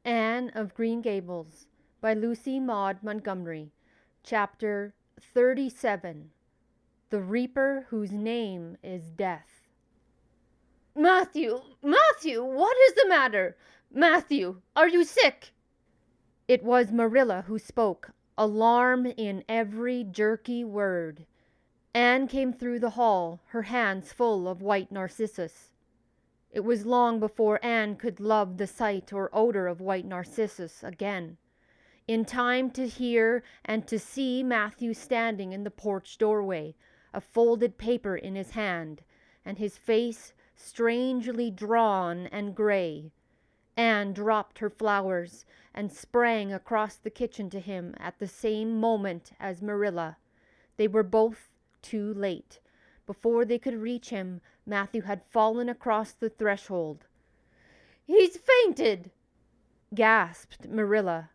Anne of Green Gables by Lucy Maud Montgomery. Chapter 37. The Reaper Whose Name is Death. "Matthew! Matthew! What is the matter? Matthew, are you sick?" It was Marilla who spoke, alarm in every jerky word. Anne came through the hall, her hands full of white narcissus. It was long before Anne could love the sight or odor of white narcissus again. In time to hear and to see Matthew standing in the porch doorway, a folded paper in his hand, and his face strangely drawn and gray. Anne dropped her flowers and sprang across the kitchen to him at the same moment as Marilla. They were both too late. Before they could reach him, Matthew had fallen across the threshold. "He's fainted!" gasped Marilla.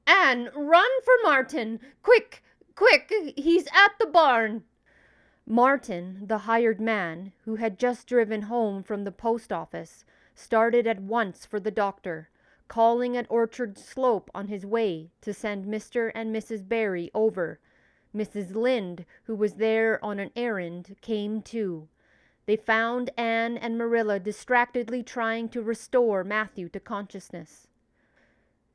"Anne, run for Martin! Quick, quick! He's at the barn!" Martin, the hired man, who had just driven home from the post office, started at once for the doctor, calling at Orchard Slope on his way to send Mr. and Mrs. Barry over. Mrs. Lynde, who was there on an errand, came too. They found Anne and Marilla distractedly trying to restore Matthew to consciousness.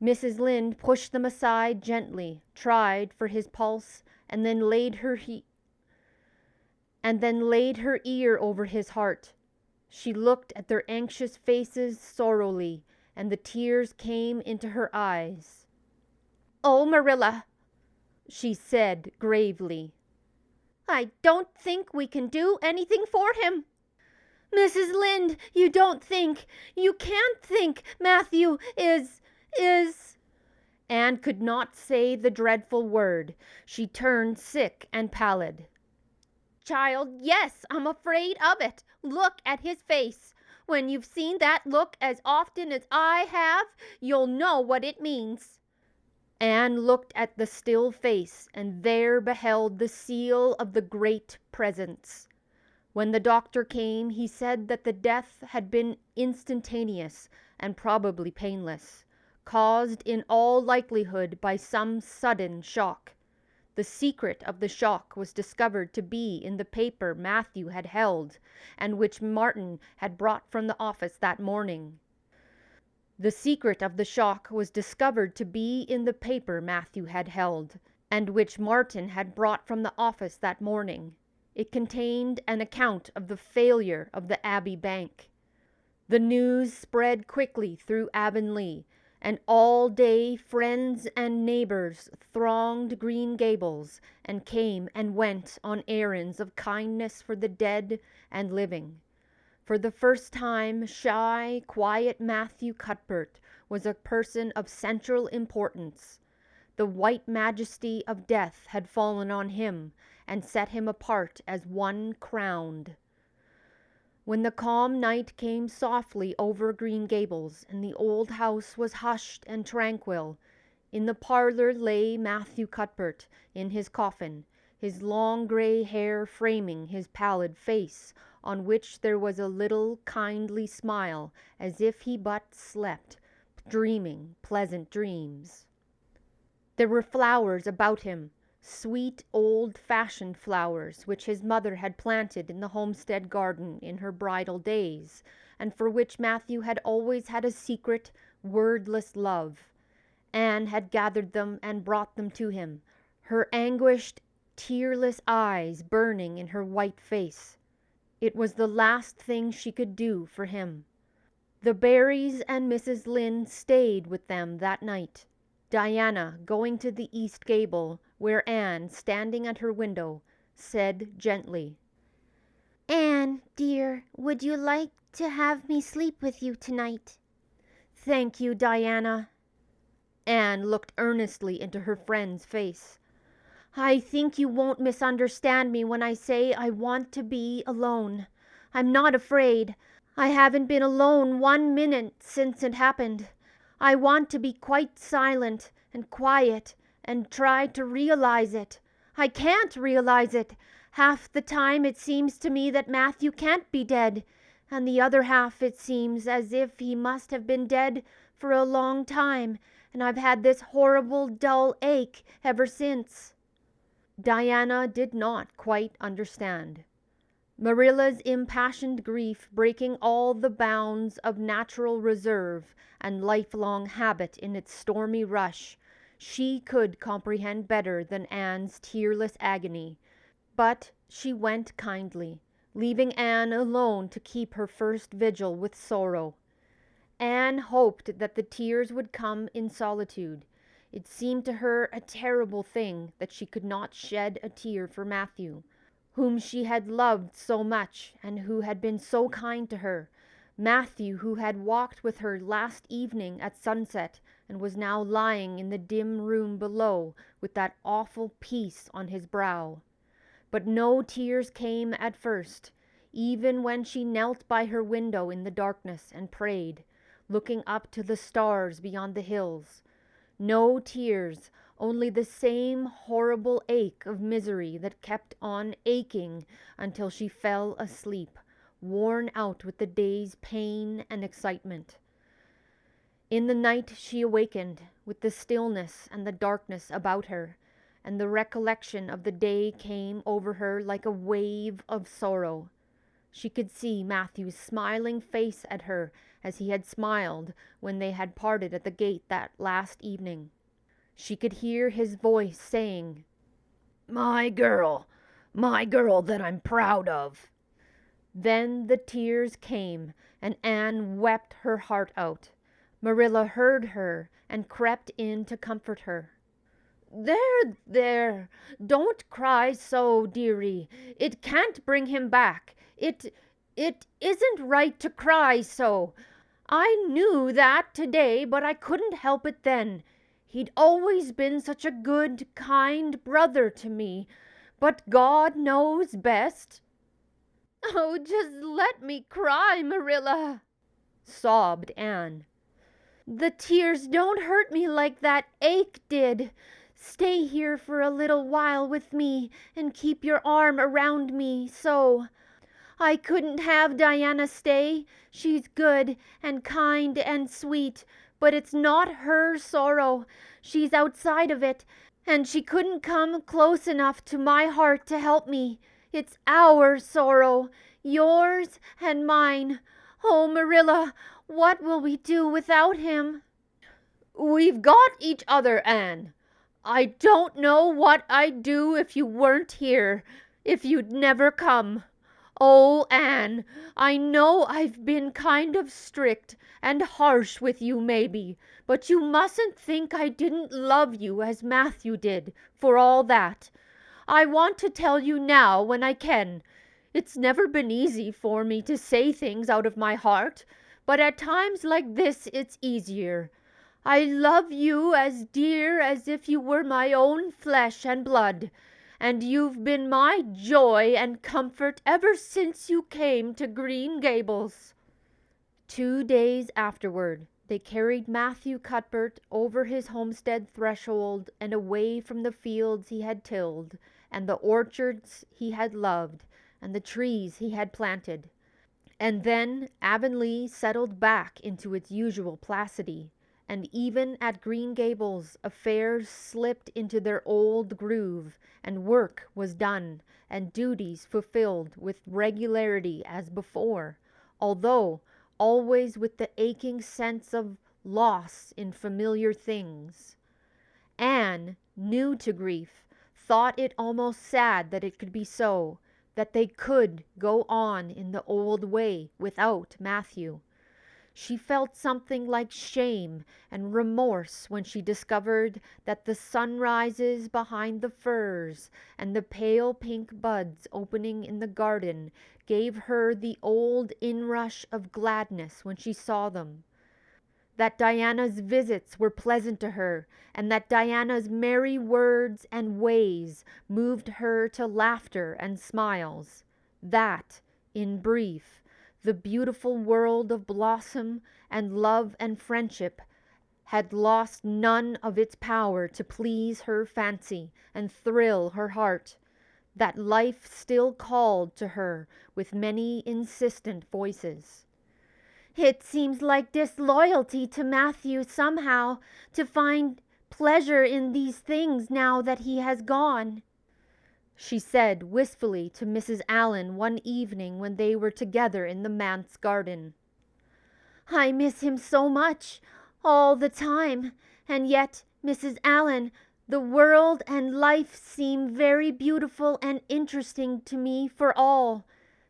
Mrs. Lynde pushed them aside gently, tried for his pulse, and then laid her ear over his heart. She looked at their anxious faces sorrowfully, and the tears came into her eyes. "Oh, Marilla," she said gravely, "I don't think we can do anything for him." "Mrs. Lynde, you can't think Matthew is... Anne could not say the dreadful word. She turned sick and pallid. "Child, yes, I'm afraid of it. Look at his face. When you've seen that look as often as I have, you'll know what it means." Anne looked at the still face, and there beheld the seal of the Great Presence. When the doctor came, he said that the death had been instantaneous and probably painless, caused in all likelihood by some sudden shock. The secret of the shock was discovered to be in the paper Matthew had held, and which Martin had brought from the office that morning. The secret of the shock was discovered to be in the paper Matthew had held, and which Martin had brought from the office that morning. It contained an account of the failure of the Abbey Bank. The news spread quickly through Avonlea, and all day friends and neighbors thronged Green Gables and came and went on errands of kindness for the dead and living. For the first time, shy, quiet Matthew Cuthbert was a person of central importance. The white majesty of death had fallen on him and set him apart as one crowned. When the calm night came softly over Green Gables and the old house was hushed and tranquil, in the parlor lay Matthew Cuthbert in his coffin, his long gray hair framing his pallid face, on which there was a little kindly smile, as if he but slept, dreaming pleasant dreams. There were flowers about him, sweet old-fashioned flowers which his mother had planted in the homestead garden in her bridal days, and for which Matthew had always had a secret, wordless love. Anne had gathered them and brought them to him, her anguished, tearless eyes burning in her white face. It was the last thing she could do for him. The Barrys and Mrs. Lynde stayed with them that night, Diana going to the east gable, where Anne, standing at her window, said gently, "Anne, dear, would you like to have me sleep with you tonight?" "Thank you, Diana." Anne looked earnestly into her friend's face. "I think you won't misunderstand me when I say I want to be alone. I'm not afraid. I haven't been alone 1 minute since it happened. I want to be quite silent and quiet and try to realize it. I can't realize it. Half the time it seems to me that Matthew can't be dead, and the other half it seems as if he must have been dead for a long time, and I've had this horrible dull ache ever since." Diana did not quite understand. Marilla's impassioned grief breaking all the bounds of natural reserve and lifelong habit in its stormy rush, she could comprehend better than Anne's tearless agony. But she went kindly, leaving Anne alone to keep her first vigil with sorrow. Anne hoped that the tears would come in solitude. It seemed to her a terrible thing that she could not shed a tear for Matthew, whom she had loved so much and who had been so kind to her. Matthew, who had walked with her last evening at sunset and was now lying in the dim room below with that awful peace on his brow. But no tears came at first, even when she knelt by her window in the darkness and prayed, looking up to the stars beyond the hills. No tears, only the same horrible ache of misery that kept on aching until she fell asleep, worn out with the day's pain and excitement. In the night she awakened, with the stillness and the darkness about her, and the recollection of the day came over her like a wave of sorrow. She could see Matthew's smiling face at her as he had smiled when they had parted at the gate that last evening. She could hear his voice saying, my girl that I'm proud of." Then the tears came, and Anne wept her heart out. Marilla heard her and crept in to comfort her. There, don't cry so, dearie. It can't bring him back. It isn't right to cry so. I knew that today, but I couldn't help it then. He'd always been such a good, kind brother to me, but God knows best." "Oh, just let me cry, Marilla," sobbed Anne. "The tears don't hurt me like that ache did. Stay here for a little while with me and keep your arm around me, so. I couldn't have Diana stay. She's good and kind and sweet, but it's not her sorrow. She's outside of it, and she couldn't come close enough to my heart to help me. It's our sorrow, yours and mine. Oh, Marilla, what will we do without him?" "We've got each other, Anne. I don't know what I'd do if you weren't here, if you'd never come. Oh, Anne, I know I've been kind of strict and harsh with you maybe, but you mustn't think I didn't love you as Matthew did, for all that. I want to tell you now when I can. It's never been easy for me to say things out of my heart, but at times like this it's easier. I love you as dear as if you were my own flesh and blood, and you've been my joy and comfort ever since you came to Green Gables." 2 days afterward, they carried Matthew Cuthbert over his homestead threshold and away from the fields he had tilled, and the orchards he had loved, and the trees he had planted. And then Avonlea settled back into its usual placidity, and even at Green Gables affairs slipped into their old groove, and work was done, and duties fulfilled with regularity as before, although always with the aching sense of loss in familiar things. Anne, new to grief, thought it almost sad that it could be so, that they could go on in the old way without Matthew. She felt something like shame and remorse when she discovered that the sunrises behind the firs and the pale pink buds opening in the garden gave her the old inrush of gladness when she saw them. That Diana's visits were pleasant to her, and that Diana's merry words and ways moved her to laughter and smiles. That, in brief, the beautiful world of blossom and love and friendship had lost none of its power to please her fancy and thrill her heart. That life still called to her with many insistent voices. It seems like disloyalty to Matthew somehow to find pleasure in these things now that he has gone," she said wistfully to Mrs. Allen one evening when they were together in the manse garden. "I miss him so much, all the time, and yet, Mrs. Allen, the world and life seem very beautiful and interesting to me for all.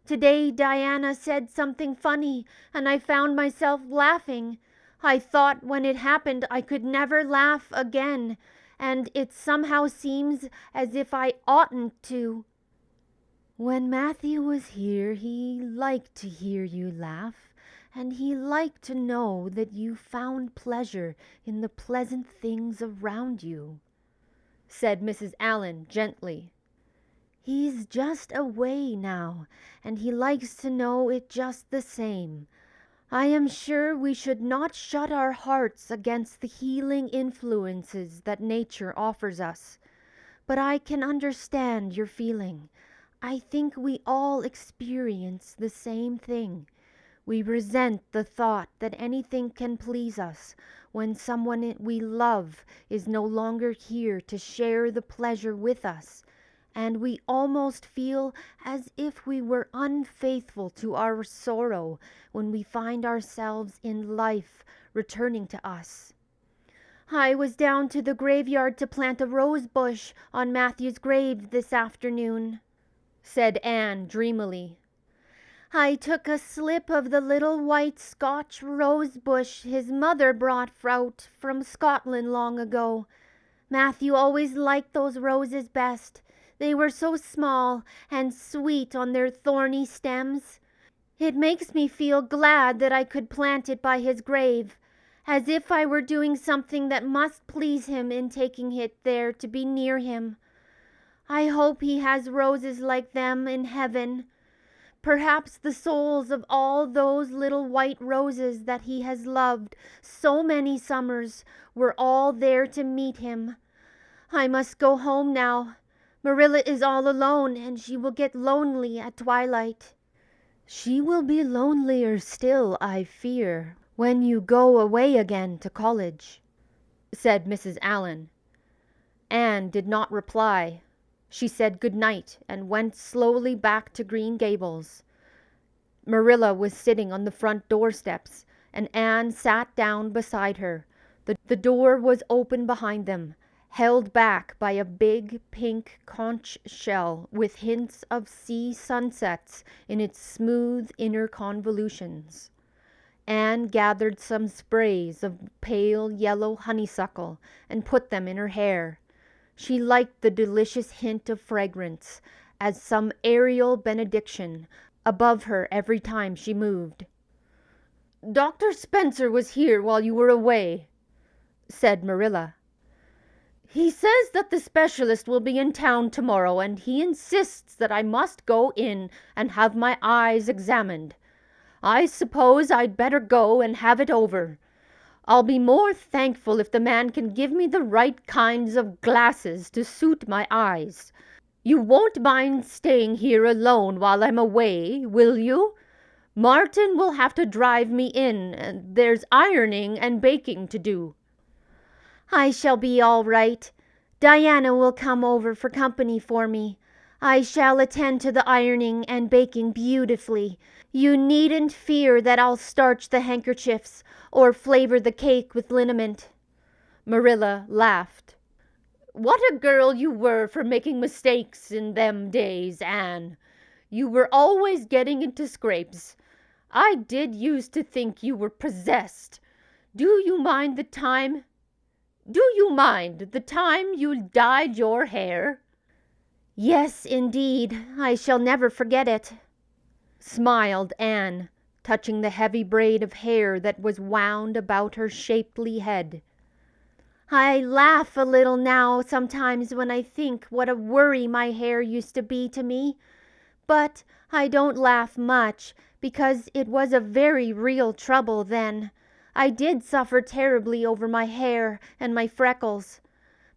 Today Diana said something funny, and I found myself laughing. I thought when it happened I could never laugh again, and it somehow seems as if I oughtn't to." "When Matthew was here, he liked to hear you laugh, and he liked to know that you found pleasure in the pleasant things around you," said Mrs. Allen gently. "He's just away now, and he likes to know it just the same. I am sure we should not shut our hearts against the healing influences that nature offers us, but I can understand your feeling. I think we all experience the same thing. We resent the thought that anything can please us when someone we love is no longer here to share the pleasure with us, and we almost feel as if we were unfaithful to our sorrow when we find ourselves in life returning to us. I was down to the graveyard to plant a rose bush on Matthew's grave this afternoon," said Anne dreamily. "I took a slip of the little white Scotch rose bush his mother brought out from Scotland long ago. Matthew always liked those roses best. They were so small and sweet on their thorny stems. It makes me feel glad that I could plant it by his grave, as if I were doing something that must please him in taking it there to be near him. I hope he has roses like them in heaven. Perhaps the souls of all those little white roses that he has loved so many summers were all there to meet him. I must go home now. Marilla is all alone, and she will get lonely at twilight." "She will be lonelier still, I fear, when you go away again to college," said Mrs. Allen. Anne did not reply. She said good night and went slowly back to Green Gables. Marilla was sitting on the front doorsteps, and Anne sat down beside her. The door was open behind them, held back by a big pink conch shell with hints of sea sunsets in its smooth inner convolutions. Anne gathered some sprays of pale yellow honeysuckle and put them in her hair. She liked the delicious hint of fragrance as some aerial benediction above her every time she moved. "Dr. Spencer was here while you were away," said Marilla. "He says that the specialist will be in town tomorrow, and he insists that I must go in and have my eyes examined. I suppose I'd better go and have it over. I'll be more thankful if the man can give me the right kinds of glasses to suit my eyes. You won't mind staying here alone while I'm away, will you? Martin will have to drive me in, and there's ironing and baking to do." "I shall be all right. Diana will come over for company for me. I shall attend to the ironing and baking beautifully. You needn't fear that I'll starch the handkerchiefs or flavor the cake with liniment." Marilla laughed. "What a girl you were for making mistakes in them days, Anne. You were always getting into scrapes. I did used to think you were possessed. Do you mind the time you dyed your hair?" "Yes, indeed. I shall never forget it," smiled Anne, touching the heavy braid of hair that was wound about her shapely head. "I laugh a little now sometimes when I think what a worry my hair used to be to me. But I don't laugh much, because it was a very real trouble then. I did suffer terribly over my hair and my freckles.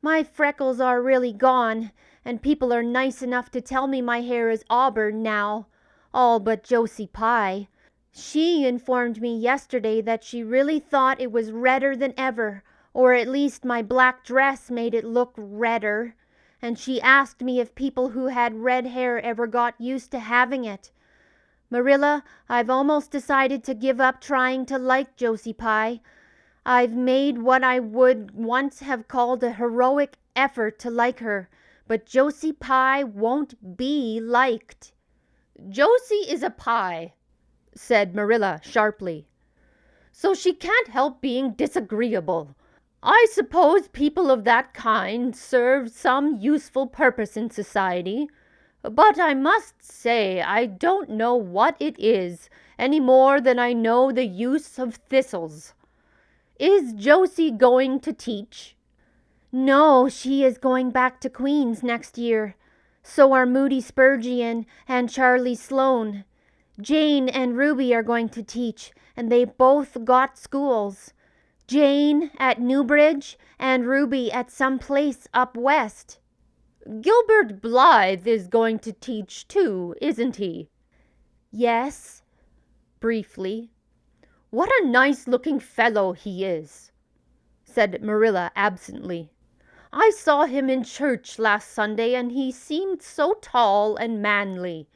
My freckles are really gone, and people are nice enough to tell me my hair is auburn now, all but Josie Pye. She informed me yesterday that she really thought it was redder than ever, or at least my black dress made it look redder, and she asked me if people who had red hair ever got used to having it. Marilla, I've almost decided to give up trying to like Josie Pye. I've made what I would once have called a heroic effort to like her, but Josie Pye won't be liked." "Josie is a pie," said Marilla sharply, "so she can't help being disagreeable. I suppose people of that kind serve some useful purpose in society, but I must say I don't know what it is any more than I know the use of thistles. Is Josie going to teach?" "No, she is going back to Queen's next year. So are Moody Spurgeon and Charlie Sloane. Jane and Ruby are going to teach, and they both got schools. Jane at Newbridge and Ruby at some place up west." "Gilbert Blythe is going to teach too, isn't he?" "Yes," briefly. "What a nice-looking fellow he is," said Marilla absently. "I saw him in church last Sunday, and he seemed so tall and manly.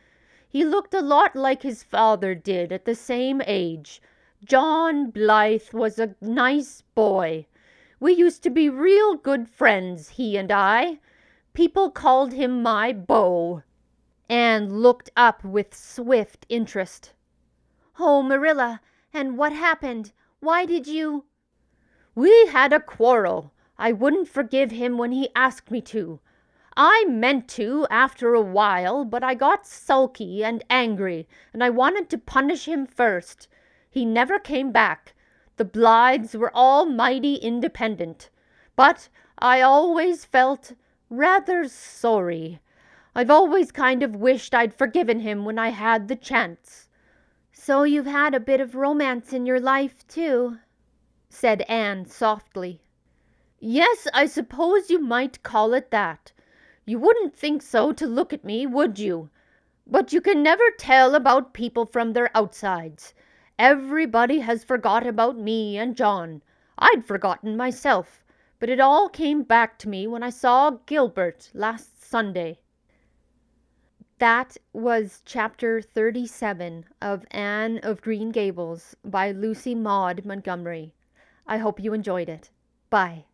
He looked a lot like his father did at the same age. John Blythe was a nice boy. We used to be real good friends, he and I. People called him my beau." Anne looked up with swift interest. "Oh, Marilla, and what happened? Why did you—" "We had a quarrel. I wouldn't forgive him when he asked me to. I meant to after a while, but I got sulky and angry, and I wanted to punish him first. He never came back. The Blythes were all mighty independent. But I always felt rather sorry. I've always kind of wished I'd forgiven him when I had the chance." "So you've had a bit of romance in your life, too," said Anne softly. "Yes, I suppose you might call it that. You wouldn't think so to look at me, would you? But you can never tell about people from their outsides. Everybody has forgot about me and John. I'd forgotten myself, but it all came back to me when I saw Gilbert last Sunday." That was chapter 37 of Anne of Green Gables by Lucy Maud Montgomery. I hope you enjoyed it. Bye.